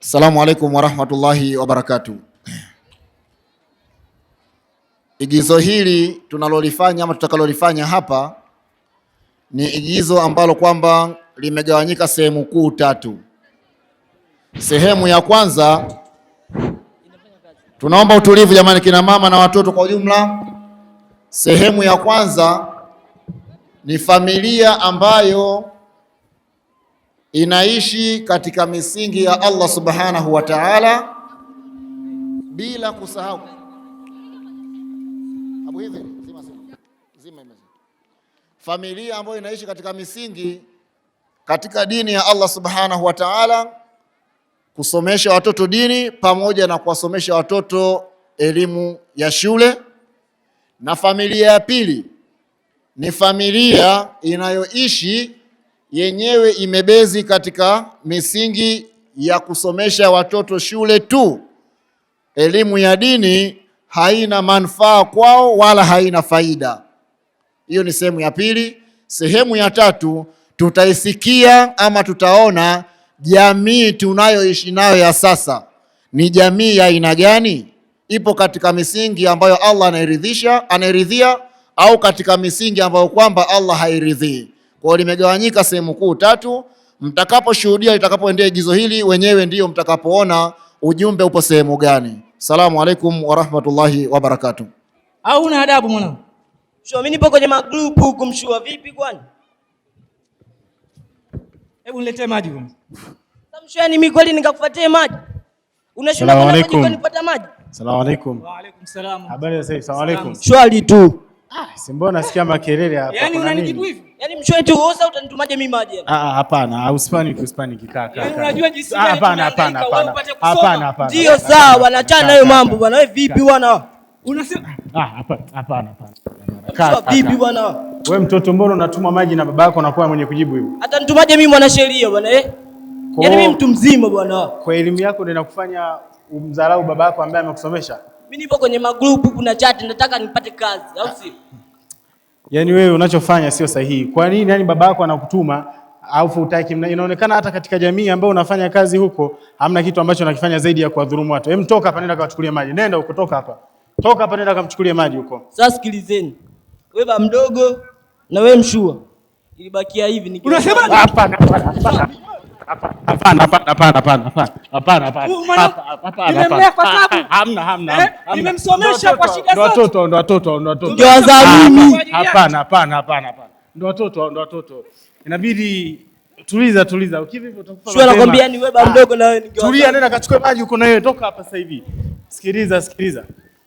Assalamu alaikum warahmatullahi wabarakatuh. Igizo hili tunalolifanya ama tutakalolifanya hapa ni igizo ambalo kwamba limegawanyika sehemu kuu tatu. Sehemu ya kwanza, tunaomba utulivu jamani, kina mama na watoto kwa ujumla. Sehemu ya kwanza ni familia ambayo inaishi katika misingi ya Allah subhanahu wa ta'ala, bila kusahau familia ambayo inaishi katika misingi katika dini ya Allah subhanahu wa ta'ala, kusomesha watoto dini pamoja na kuwasomesha watoto elimu ya shule. Na familia ya pili ni familia inayoishi yenyewe imebezi katika misingi ya kusomesha watoto shule tu, elimu ya dini haina manufaa kwao wala haina faida. Hiyo ni sehemu ya pili. Sehemu ya tatu tutaisikia ama tutaona jamii tunayoishi nayo ya sasa ni jamii ya aina gani, ipo katika misingi ambayo Allah anairidhia au katika misingi ambayo kwamba Allah hairidhii. Kwa limegawanyika sehemu kuu tatu. Mtakaposhuhudia litakapoendea igizo hili, wenyewe ndiyo mtakapoona ujumbe upo sehemu gani. Assalamu alaikum warahmatullahi wabarakatuh. Au una adabu mwanangu? Sio, mimi nipo kwenye magrupu huko. Mshua vipi kwani? Hebu niletee maji kwanza. Mshua ni mimi kweli nikakufuatie maji? Unashinda kwa nini kunipata maji? Asalamu alaykum. Wa alaykum salaam. Habari za sasa? Asalamu alaykum. Swali tu. Si mbona nasikia makelele hapa? Yaani unanijibu hivi? Yaani mshua tu wewe utanitumaje mimi maji? Hapana, usipani kaka. Yaani unajua jinsi gani? Hapana. Ndio sawa, nachana nayo mambo bwana. Wewe vipi bwana? Unasema hapana. Sio vipi bwana? Wewe mtoto, mbona unatuma maji na baba yako anakuwa mwenye kujibu hivyo? Hata nitumaje mimi mwanasheria bwana Yaani mimi mtu mzima bwana. Kwa elimu yako ndio inakufanya umdharau baba yako ambaye amekusomesha? Mimi nipo kwenye magrupu, kuna chat, nataka nipate kazi, au si? Yaani wewe unachofanya sio sahihi. Kwa nini yani baba yako anakutuma au hutaki? Inaonekana hata katika jamii ambayo unafanya kazi huko hamna kitu ambacho unakifanya zaidi ya kuwadhulumu watu. Hem, toka hapa nenda kawachukulie maji. Nenda huko, toka hapa. Toka hapa nenda kamchukulie maji huko. Sasa sikilizeni. Wewe baba mdogo na wewe mshua. Ilibakia hivi nikiwa. Unasema hapana. Nimemlea kwa sababu hamna. Nimemsomesha kwa shida zote. Ndo watoto. Ndio mimi. Hapana. Ndo watoto. Inabidi tuliza. Ukivi hivyo utakufa. Shua nakwambia ni wewe baba mdogo na wewe ningeweza. Tulia, nenda kachukue maji huko na wewe. Toka hapa sasa hivi. Sikiliza.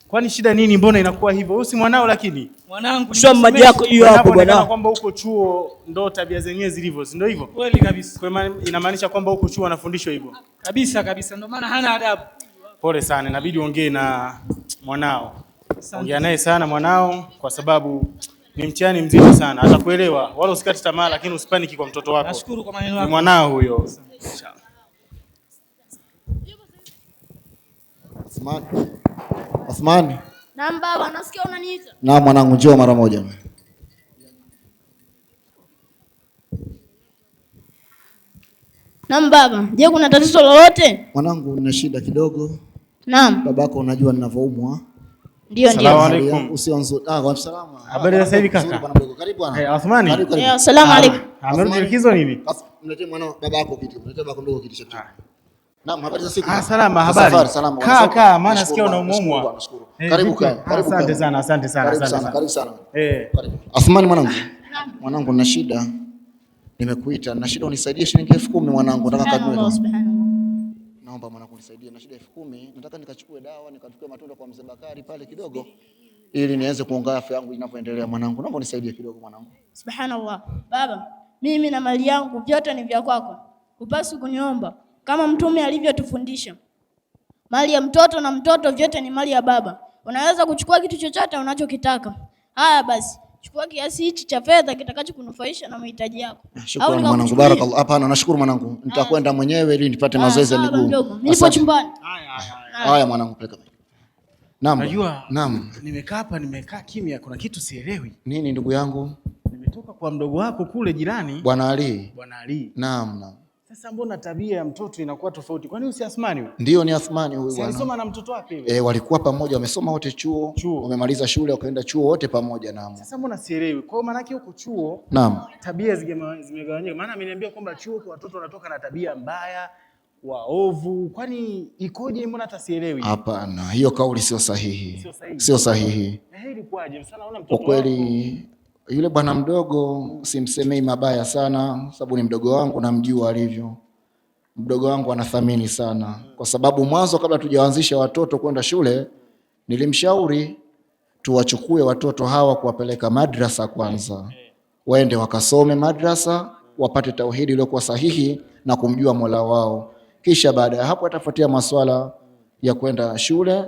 Kwani shida nini? Mbona inakuwa hivyo? Wewe si mwanao lakini. Mwanangu, shua maji yako hiyo hapo bwana. Kwamba huko chuo ndo tabia zenyewe zilivyo, si ndio hivyo? Kweli kabisa. Kwa inamaanisha kwamba huko chuo anafundishwa hivyo. Kabisa. Ndio maana hana adabu. Pole sana, inabidi ongee na mwanao. Ongea naye sana mwanao, kwa sababu ni mtihani mzito sana. Atakuelewa. Wala usikate tamaa, lakini usipaniki kwa mtoto wako. Nashukuru kwa maneno yako. Ni mwanao huyo. Othman. Naam baba, nasikia unaniita. Naam mwanangu, njoo mara moja. Naam baba, je, kuna tatizo lolote? Mwanangu, nina shida kidogo. Naam. Babako unajua ninavyoumwa. Ndio. Asalamu alaykum. Usio nzuri. Wa salama. Habari za sasa hivi kaka? Karibu bwana. Athmani. Asalamu alaykum. Amerudi likizo nini? Mletee mwana babako kiti. Mletee babako ndogo kiti cha. Naam, habari za siku. Salama, habari. Kaa, maana nasikia unaumwa. Karibu kaa. Asante sana. Karibu sana. Athmani mwanangu, nina shida. Nimekuita. Nina shida, unisaidie shilingi 10,000 mwanangu. Nataka kanunue. Naomba mwanangu unisaidie. Na shida 10,000. Nataka nikachukue dawa, nikachukue matunda kwa mzee Bakari pale kidogo, ili niweze kuongeza afya yangu inapoendelea mwanangu. Naomba unisaidie kidogo mwanangu. Subhanallah. Baba, mimi na mali yangu vyote ni vya kwako. Hupaswi kuniomba. Kama Mtume alivyotufundisha, mali ya mtoto na mtoto vyote ni mali ya baba. Unaweza kuchukua kitu chochote unachokitaka. Haya basi, chukua kiasi hichi cha fedha kitakacho kunufaisha na mahitaji yako. Shukrani mwanangu, barakallahu. Hapana, nashukuru mwanangu. Nitakwenda mwenyewe ili nipate mazoezi ya miguu. Mimi nipo chumbani. Haya mwanangu, peleka. Naam. Unajua, nimekaa kimya, kuna kitu sielewi. Nini ndugu yangu? Nimetoka kwa mdogo wako kule jirani. Bwana Ali. Bwana Ali. Naam. Sasa mbona tabia ya mtoto inakuwa tofauti? Kwani si Athmani huyu? Ndio, ni Athmani huyu bwana. Alisoma na mtoto wake yule? Walikuwa pamoja, wamesoma wote chuo. Wamemaliza shule wakaenda chuo wote pamoja nao. Sasa mbona sielewi? Kwa hiyo maana yake huko chuo tabia zimegawanyika. Maana ameniambia kwamba chuo kwa watoto wanatoka na tabia mbaya, waovu. Kwani ikoje? Mbona hata sielewi? Hapana, hiyo kauli sio sahihi. Sio sahihi. Ilikuwaje? Msana naona kwa mtoto kweli yule bwana mdogo simsemei mabaya sana, sababu ni mdogo wangu, namjua alivyo. Mdogo wangu anathamini sana, kwa sababu mwanzo kabla tujaanzisha watoto kwenda shule nilimshauri tuwachukue watoto hawa kuwapeleka madrasa kwanza, waende wakasome madrasa, wapate tauhidi iliyokuwa sahihi na kumjua Mola wao, kisha baada ya hapo atafuatia masuala ya kwenda shule.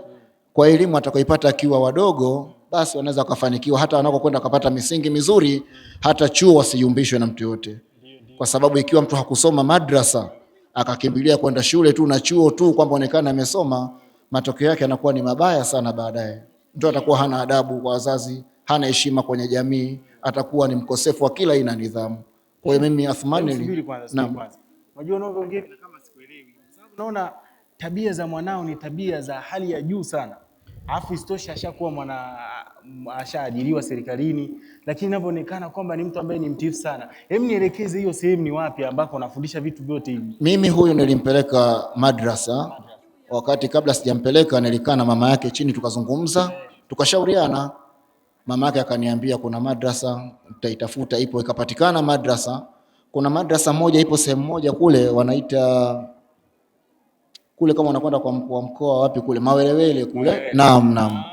Kwa elimu atakayoipata akiwa wadogo, basi wanaweza kufanikiwa hata wanakokwenda kupata misingi mizuri, hata chuo wasiyumbishwe na mtu yote. Kwa sababu ikiwa mtu hakusoma madrasa akakimbilia kwenda shule tu na chuo tu kwamba onekana amesoma, matokeo yake yanakuwa ni mabaya sana baadaye. Mtu atakuwa hana adabu kwa wazazi, hana heshima kwenye jamii, atakuwa ni mkosefu wa kila aina nidhamu. Kwa hiyo mimi Athmani, unajua unaongea kama sikuelewi. Sababu naona tabia za mwanao ni tabia za hali ya juu sana. Alafu istosha ashakuwa ashaajiriwa serikalini, lakini inavyoonekana kwamba ni mtu ambaye ni mtiifu sana. Hebu nielekeze hiyo sehemu ni wapi ambako unafundisha vitu vyote hivi? Mimi huyu nilimpeleka madrasa. Wakati kabla sijampeleka nilikaa na mama yake chini, tukazungumza, tukashauriana. Mama yake akaniambia kuna madrasa tutaitafuta, ipo, ikapatikana madrasa. Kuna madrasa moja ipo sehemu moja kule wanaita kule, kama unakwenda kwa mkoa wapi kule, Mawelewele kule. Naam.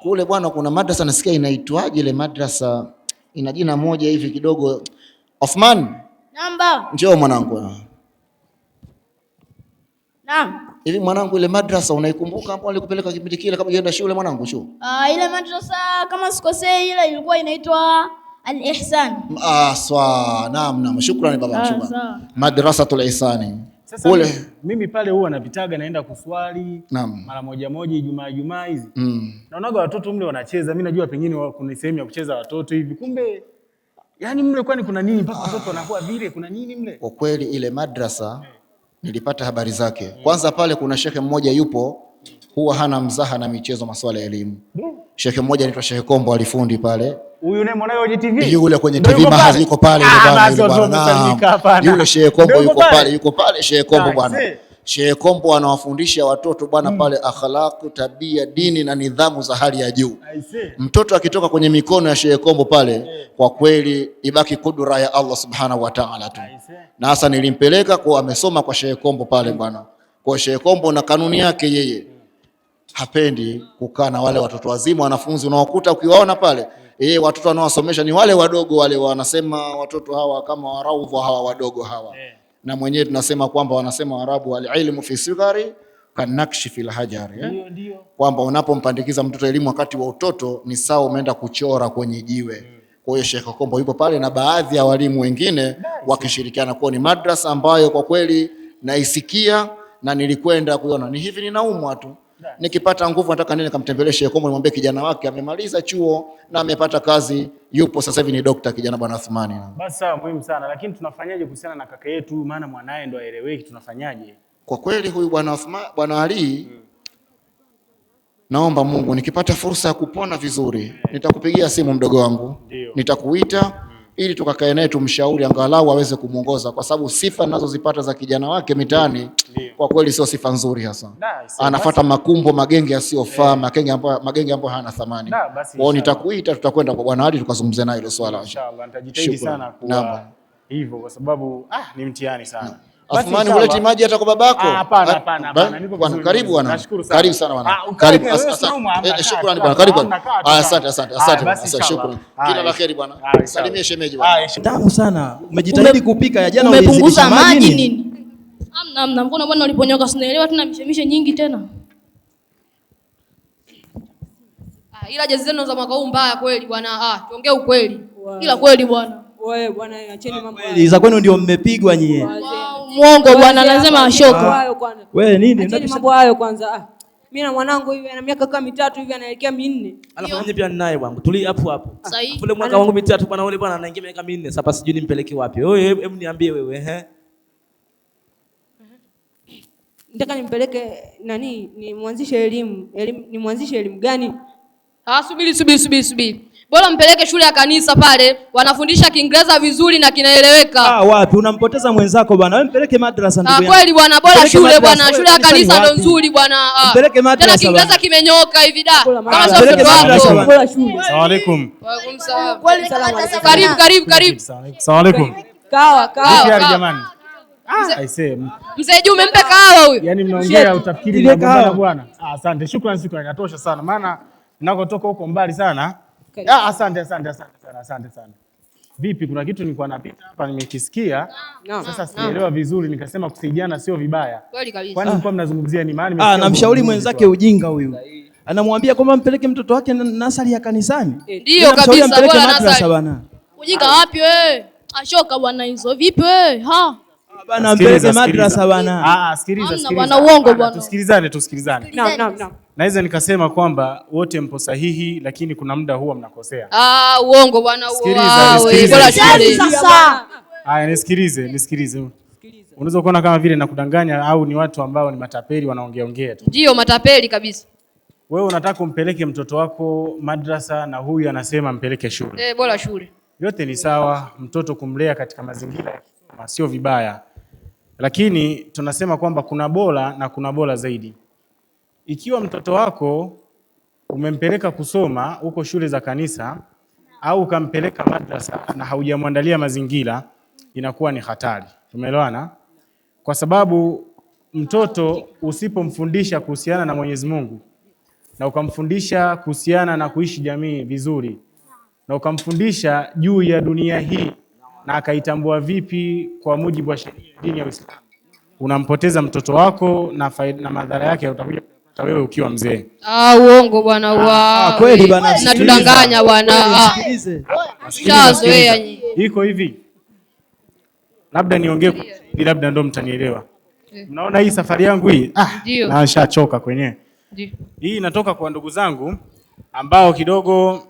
Kule bwana kuna madrasa nasikia inaitwaje ile madrasa, ina jina moja hivi kidogo. Othman, namba. Njoo mwanangu. Naam. Hivi mwanangu, ile madrasa unaikumbuka hapo alikupeleka kipindi kile kama unaenda shule mwanangu? Ile madrasa kama sikosei ile ilikuwa inaitwa Al-Ihsan. Naam. Shukrani baba, shukrani. Madrasatul Ihsani. Sasa mimi pale huwa napitaga naenda kuswali mara moja Ijumaa hizi. Naonaga watoto mle wanacheza. Mimi najua pengine kuna sehemu ya kucheza watoto hivi. Kumbe yani mle kwani kuna nini mpaka watoto wanakuwa vile? Kuna nini mle? Kwa kweli ile madrasa nilipata habari zake. Kwanza pale kuna shekhe mmoja yupo, huwa hana mzaha na michezo, masuala ya elimu. Shekhe mmoja anaitwa Sheikh Kombo alifundi pale. Huyu yule mwanae kwenye TV? Yule kwenye TV mahali yuko pale bwana. Yule Sheikh Kombo yuko pale Sheikh Kombo bwana. Sheikh Kombo anawafundisha watoto bwana pale akhlaq, tabia, dini na nidhamu za hali ya juu. Mtoto akitoka kwenye mikono ya Sheikh Kombo pale, kwa kweli ibaki kudura ya Allah subhanahu wa ta'ala tu. Na hasa nilimpeleka kwa amesoma kwa Sheikh Kombo pale bwana. Kwa Sheikh Kombo na kanuni yake yeye, hapendi kukaa na wale watoto wazima wanafunzi unaokuta ukiwaona pale. Watoto wanaosomesha ni wale wadogo wale, wanasema watoto hawa kama waraudhu hawa wadogo hawa. Na mwenyewe tunasema kwamba wanasema Arabu al-ilmu fi sigari kanakshi fil hajari. Kwamba unapompandikiza mtoto elimu wakati wa utoto ni sawa umeenda kuchora kwenye jiwe. Kwa hiyo Sheikh Kombo yupo pale na baadhi ya walimu wengine wakishirikiana. Kwa ni madrasa ambayo kwa kweli naisikia na nilikwenda kuiona. Ni hivi ninaumwa tu. Nikipata nguvu nataka nini kamtembelee Sheikh Kombo, nimwambie kijana wake amemaliza chuo na amepata kazi, yupo sasa hivi ni dokta kijana bwana Athmani. Basi sawa, muhimu sana. Lakini tunafanyaje kuhusiana na kaka yetu, maana mwanae ndo aeleweki, tunafanyaje? Kwa kweli huyu bwana Athmani, bwana Ali, naomba Mungu nikipata fursa ya kupona vizuri nitakupigia simu mdogo wangu. Nitakuita ili tukakae naye tumshauri angalau aweze kumuongoza, kwa sababu sifa ninazozipata za kijana wake mitaani kwa kweli sio sifa nzuri hasa. Anafuata makumbo, magenge yasiyofaa, magenge ambayo hana thamani. Kwa nitakuita, tutakwenda kwa bwana Ali tukazungumze naye hilo swala. Inshallah nitajitahidi sana kwa hivyo, kwa sababu ni mtihani sana. Athmani, huleti maji hata kwa babako? Hapana. Nipo bwana, karibu bwana. Nashukuru sana. Karibu sana bwana. Karibu. Shukrani bwana. Karibu bwana. Asante. Shukrani. Kila la kheri bwana. Salimie shemeji bwana. Tamu sana. Umejitahidi kupika ya jana, umepunguza maji nini? Hamna, mbona bwana uliponyoka sinaelewa tena mishemishe nyingi tena. Ila jezi zenu za mwaka huu mbaya kweli bwana. Tuongee ukweli. Ila kweli bwana. Wewe bwana, acheni mambo haya. Za kwenu ndio mmepigwa nyie. Muongo bwana, lazima ashoka. Wewe nini? Acheni mambo hayo kwanza. Mimi na mwanangu hivi ana miaka kama 3 hivi anaelekea 4. Alafu mimi pia ninaye bwana. Tuli hapo. Sahihi. Ule mwaka wangu 3 bwana, ule bwana anaingia miaka 4. Sasa sijui nimpeleke wapi. Wewe hebu niambie wewe Nataka nimpeleke nani, ni mwanzishe elimu gani? Subiri. Bora mpeleke shule ya kanisa pale, wanafundisha Kiingereza vizuri na kinaeleweka. Wapi unampoteza mwenzako bwana. Wewe mpeleke madrasa ndugu yangu. Kweli bwana, bora shule bwana, shule ya kanisa ndio nzuri bwana. Mpeleke madrasa. Tena Kiingereza kimenyoka hivi da. Kama sio mtoto wako. Bora shule. Asalamu alaykum. Wa alaykum salaam. Kweli salamu alaykum. Karibu. Asalamu alaykum. Kawa. Vipi jamani? Aisee. Mzee Juma mpe kahawa huyu. Yaani mnaongea utafikiri mnagombana bwana. Asante. Shukrani inatosha sana. Maana ninakotoka huko mbali sana. Asante sana. Vipi, kuna kitu nilikuwa napita hapa nimekisikia. Sasa sielewa vizuri, nikasema kusaidiana sio vibaya. Kweli kabisa. Kwani mlikuwa mnazungumzia ni maana nimesikia. Namshauri mwenzake ujinga huyu. Anamwambia kwamba mpeleke mtoto wake nasari ya kanisani. Ndio kabisa bwana, madrasa bwana. Ujinga wapi wewe? Ashoka bwana hizo. Vipi wewe? Bwana mpeleke madrasa bwana. Sikiliza. Bwana uongo bwana. Tusikilizane. Naam. Naweza nikasema kwamba wote mpo sahihi, lakini kuna muda huwa mnakosea. Uongo bwana huo. Haya, nisikilize. Unaweza kuona kama vile nakudanganya au ni watu ambao ni matapeli wanaongea tu. Ndio matapeli kabisa. Wewe unataka umpeleke mtoto wako madrasa na huyu anasema mpeleke shule. Bora shule. Yote ni sawa, mtoto kumlea katika mazingira sio vibaya. Lakini tunasema kwamba kuna bora na kuna bora zaidi. Ikiwa mtoto wako umempeleka kusoma huko shule za kanisa au ukampeleka madrasa na haujamwandalia mazingira, inakuwa ni hatari. Tumeelewana? Kwa sababu mtoto usipomfundisha kuhusiana na Mwenyezi Mungu na ukamfundisha kuhusiana na kuishi jamii vizuri na ukamfundisha juu ya dunia hii na akaitambua vipi kwa mujibu wa sheria ya dini ya Uislamu, unampoteza mtoto wako na madhara yake utakuja wewe ukiwa mzee. Uongo bwana. Kweli bwana. Natudanganya bwana. Shazoea nyinyi. Iko hivi. Labda niongee ili labda ndo mtanielewa. Mnaona hii safari yangu hii? Na nishachoka kwenyewe. Ndio. Hii inatoka kwa ndugu zangu ambao kidogo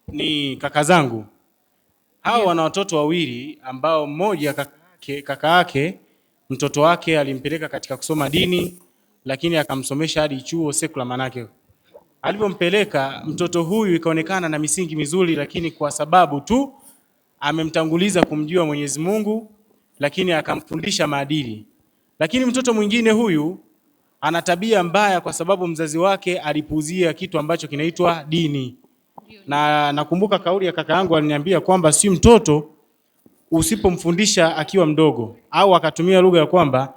ni kaka zangu. Hao wana watoto wawili ambao mmoja kaka yake mtoto wake alimpeleka katika kusoma dini, lakini akamsomesha hadi chuo sekula. Manake alipompeleka mtoto huyu ikaonekana na misingi mizuri, lakini kwa sababu tu amemtanguliza kumjua Mwenyezi Mungu, lakini akamfundisha maadili. Lakini mtoto mwingine huyu ana tabia mbaya kwa sababu mzazi wake alipuuzia kitu ambacho kinaitwa dini. Na nakumbuka kauli ya kaka yangu aliniambia kwamba si mtoto usipomfundisha akiwa mdogo, au akatumia lugha ya kwamba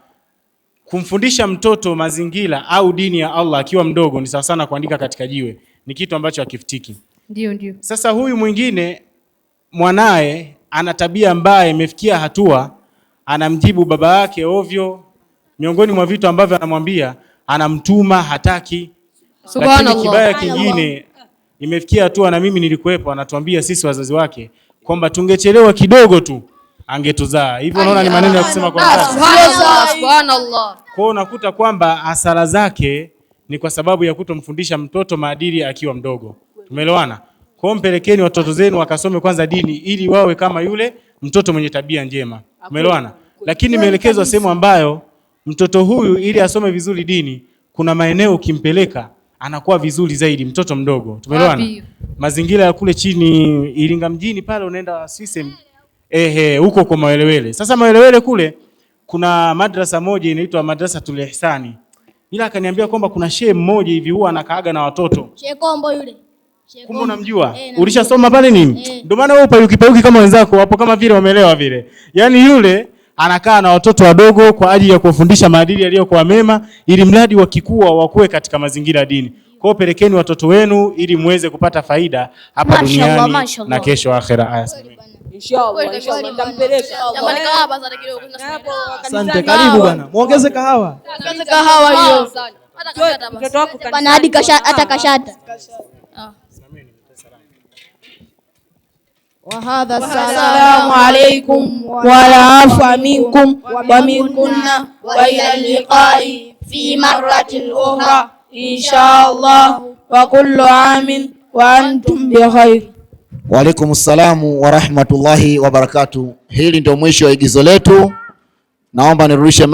kumfundisha mtoto mazingira au dini ya Allah akiwa mdogo ni sawa sana kuandika katika jiwe. Ni kitu ambacho hakifutiki. Ndio. Sasa huyu mwingine mwanae ana tabia mbaya, imefikia hatua anamjibu baba yake ovyo. Miongoni mwa vitu ambavyo anamwambia anamtuma hataki. Lakini kibaya kingine imefikia hatua, na mimi nilikuwepo, anatuambia sisi wazazi wake kwamba tungechelewa kidogo tu angetuzaa. Hivyo unaona ni maneno ya kusema kwa subhanallah. Kwa unakuta kwamba hasara zake ni kwa sababu ya kutomfundisha mtoto maadili akiwa mdogo. Tumeelewana? Kwa mpelekeni watoto zenu wakasome kwanza dini ili wawe kama yule mtoto mwenye tabia njema. Tumeelewana? Lakini imeelekezwa sehemu ambayo mtoto huyu ili asome vizuri dini, kuna maeneo ukimpeleka anakuwa vizuri zaidi mtoto mdogo. Tumeelewana? Mazingira ya kule chini Iringa mjini pale unaenda system huko kwa Mawelewele. Sasa Mawelewele kule kuna madrasa moja inaitwa Madrasatul Ihsani. Ila akaniambia kwamba kuna shehe mmoja hivi huwa anakaaga na watoto. Shehe Kombo yule. Kumbe unamjua? Ulishasoma pale nini? Ndio maana wewe upayuki kama wenzako hapo, kama vile wameelewa vile. Yaani yule anakaa na watoto wadogo kwa ajili ya kuwafundisha maadili yaliyokuwa mema, ili mradi wakikua wakuwe katika mazingira ya dini. Kwa hiyo pelekeni watoto wenu ili muweze kupata faida hapa duniani na kesho akhera. Inshallah nitampeleka. Jamani, kahawa sasa kidogo. Asante, karibu bwana. Muongeze kahawa. Ongeze kahawa hiyo. Mtoto wako bana hadi hata kashata. وهذا السلام عليكم والعفو منكم ومنكن وإلى اللقاء في مرة أخرى إن شاء الله وكل عام وأنتم بخير. Wa alaikum salamu wa rahmatullahi wa barakatuh. Hili ndio mwisho wa igizo letu. Naomba nirudishe